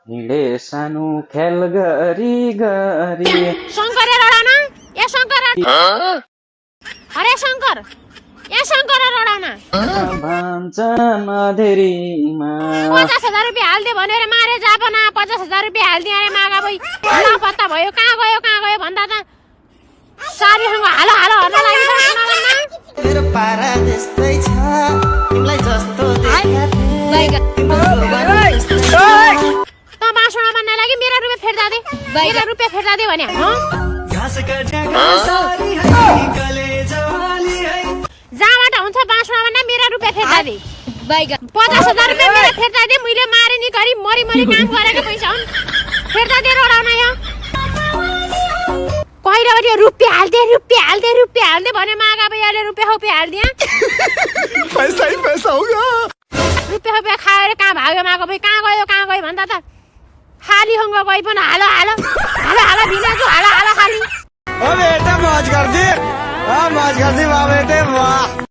हिँडे सानो खेल गरी गरी शङ्कर रडाना ए शङ्कर अरे शङ्कर ए शङ्कर रडाना भन्छ नधेरीमा 50,000 रुपियाँ हाल्दे भनेर मारे जापना 50,000 रुपियाँ हाल्दिए अरे मागा भई लापत्ता भयो कहाँ गयो भन्दा त सारीसँग हालो हालो हर्न लागि त सुनाउन मेरो पारा त्यस्तै छ तिमीलाई जस्तो त बाँसुडा बन्न लागि मेरो रुपियाँ फेर्दा दे मेरो रुपियाँ फेर्दा दे भने जहाँबाट हुन्छ बाँसुडा बन्न मेरो रुपियाँ फेर्दा दे 50,000 रुपियाँ मेरो फेर्दा दे मैले मारे नि गरी मरी काम गरेको पैसा हुन् फेर्दा दे रोडाउन यहाँ कहिले रुपियाँ हाल्दे भने मागा भैयाले रुपियाँ हाल्दिया पैसा ही पैसा होगा रुपियाँ खाएर कहाँ भाग्यो मागा भाइ कहाँ गयो भन्दा त खाली हङ्ग गइ पनि हालो भिनाजु हालो खाली ओ बेटा मौज कर दी वाह बेटे वाह